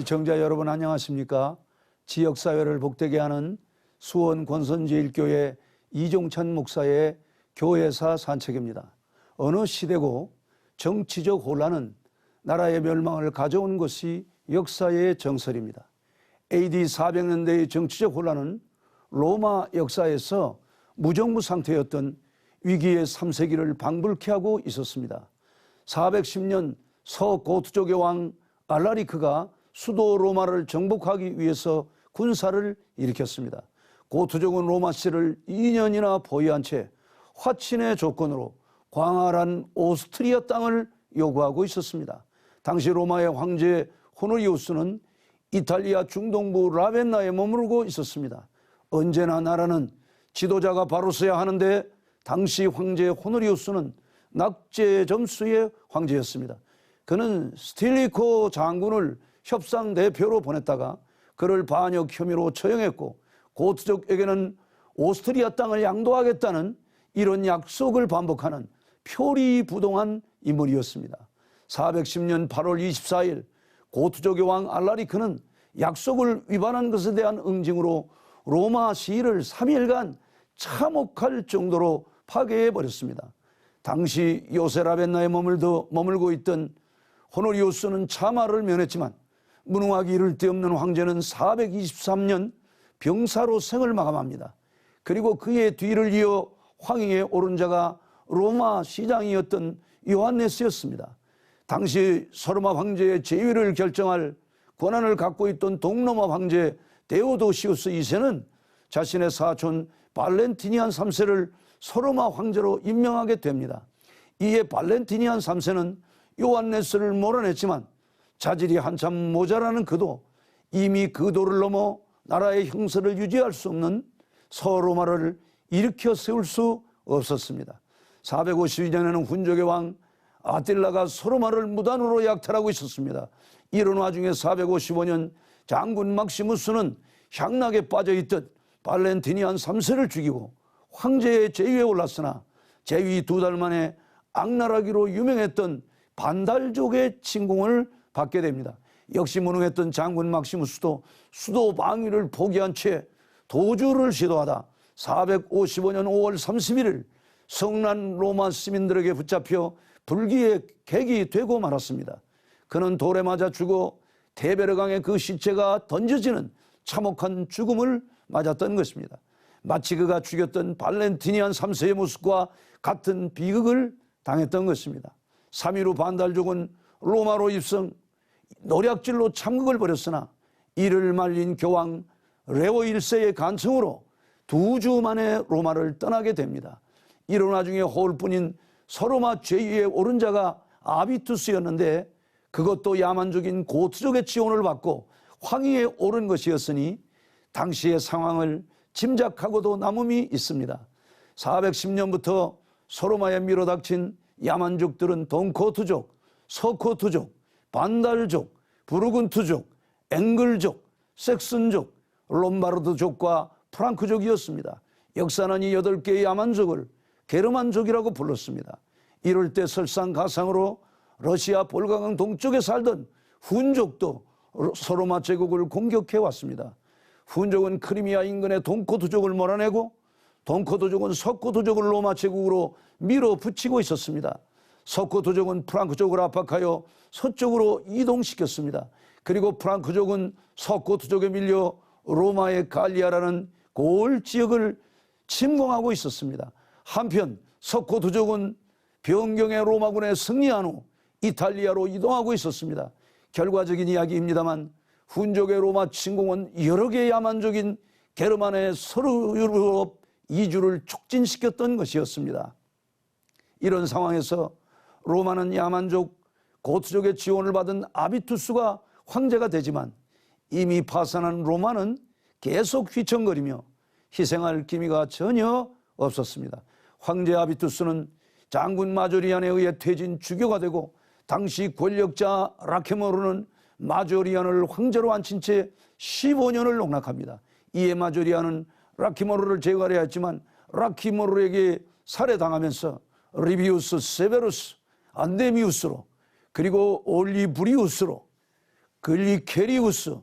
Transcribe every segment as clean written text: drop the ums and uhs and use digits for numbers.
시청자 여러분 안녕하십니까? 지역사회를 복되게 하는 수원 권선제일교회 이종찬 목사의 교회사 산책입니다. 어느 시대고 정치적 혼란은 나라의 멸망을 가져온 것이 역사의 정설입니다. AD 400년대의 정치적 혼란은 로마 역사에서 무정부 상태였던 위기의 3세기를 방불케 하고 있었습니다. 410년 서고트족의 왕 알라리크가 수도 로마를 정복하기 위해서 군사를 일으켰습니다. 고트족은 로마 시를 2년이나 보유한 채 화친의 조건으로 광활한 오스트리아 땅을 요구하고 있었습니다. 당시 로마의 황제 호노리우스는 이탈리아 중동부 라벤나에 머무르고 있었습니다. 언제나 나라는 지도자가 바로 서야 하는데 당시 황제 호노리우스는 낙제 점수의 황제였습니다. 그는 스틸리코 장군을 협상 대표로 보냈다가 그를 반역 혐의로 처형했고 고트족에게는 오스트리아 땅을 양도하겠다는 이런 약속을 반복하는 표리부동한 인물이었습니다. 410년 8월 24일 고트족의 왕 알라리크는 약속을 위반한 것에 대한 응징으로 로마 시위를 3일간 참혹할 정도로 파괴해버렸습니다. 당시 요세라벤나에 머물고 있던 호노리우스는 참화를 면했지만 무능하기 이를 데 없는 황제는 423년 병사로 생을 마감합니다. 그리고 그의 뒤를 이어 황위에 오른 자가 로마 시장이었던 요한네스였습니다. 당시 서로마 황제의 재위를 결정할 권한을 갖고 있던 동로마 황제 데오도시우스 2세는 자신의 사촌 발렌티니안 3세를 서로마 황제로 임명하게 됩니다. 이에 발렌티니안 3세는 요한네스를 몰아냈지만 자질이 한참 모자라는 그도 이미 그 도를 넘어 나라의 형세를 유지할 수 없는 서로마를 일으켜 세울 수 없었습니다. 452년에는 훈족의 왕 아틸라가 서로마를 무단으로 약탈하고 있었습니다. 이런 와중에 455년 장군 막시무스는 향락에 빠져있던 발렌티니안 3세를 죽이고 황제의 재위에 올랐으나 재위 2달 만에 악랄하기로 유명했던 반달족의 침공을 받게 됩니다. 역시 무능했던 장군 막시무스도 수도 방위를 포기한 채 도주를 시도하다 455년 5월 31일 성난 로마 시민들에게 붙잡혀 불기의 객이 되고 말았습니다. 그는 돌에 맞아 죽어 테베르강에 그 시체가 던져지는 참혹한 죽음을 맞았던 것입니다. 마치 그가 죽였던 발렌티니안 3세의 모습과 같은 비극을 당했던 것입니다. 3일 후 반달족은 로마로 입성, 노략질로 참극을 벌였으나 이를 말린 교황 레오 1세의 간청으로 2주 만에 로마를 떠나게 됩니다. 이런 와중에 호울뿐인 서로마 제위에 오른 자가 아비투스였는데 그것도 야만족인 고트족의 지원을 받고 황위에 오른 것이었으니 당시의 상황을 짐작하고도 남음이 있습니다. 410년부터 서로마에 밀어닥친 야만족들은 동코트족, 서코트족, 반달족, 부르근트족, 앵글족, 섹슨족, 롬바르드족과 프랑크족이었습니다. 역사는 이 8개의 야만족을 게르만족이라고 불렀습니다. 이럴 때 설상가상으로 러시아 볼가강 동쪽에 살던 훈족도 서로마 제국을 공격해 왔습니다. 훈족은 크리미아 인근의 동코트족을 몰아내고 동코트족은 서코트족을 로마 제국으로 밀어붙이고 있었습니다. 서코트족은 프랑크족을 압박하여 서쪽으로 이동시켰습니다. 그리고 프랑크족은 서코트족에 밀려 로마의 갈리아라는 고을 지역을 침공하고 있었습니다. 한편 서코트족은 변경의 로마군에 승리한 후 이탈리아로 이동하고 있었습니다. 결과적인 이야기입니다만 훈족의 로마 침공은 여러 개의 야만족인 게르만의 서로 유럽 이주를 촉진시켰던 것이었습니다. 이런 상황에서 로마는 야만족, 고트족의 지원을 받은 아비투스가 황제가 되지만 이미 파산한 로마는 계속 휘청거리며 희생할 기미가 전혀 없었습니다. 황제 아비투스는 장군 마조리안에 의해 퇴진 주교가 되고 당시 권력자 라케모르는 마조리안을 황제로 앉힌 채 15년을 농락합니다. 이에 마조리안은 라키모르를 제거하려 했지만 라키모르에게 살해당하면서 리비우스 세베루스 안데미우스로 그리고 올리브리우스로 글리케리우스,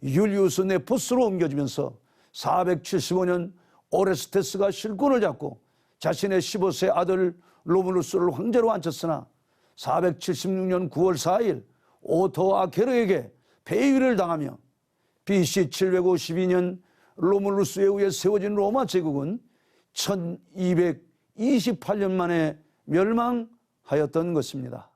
율리우스 네포스로 옮겨지면서 475년 오레스테스가 실권을 잡고 자신의 15세 아들 로물루스를 황제로 앉혔으나 476년 9월 4일 오토 아케르에게 폐위를 당하며 BC 752년 로물루스에 의해 세워진 로마 제국은 1228년 만에 멸망하였던 것입니다.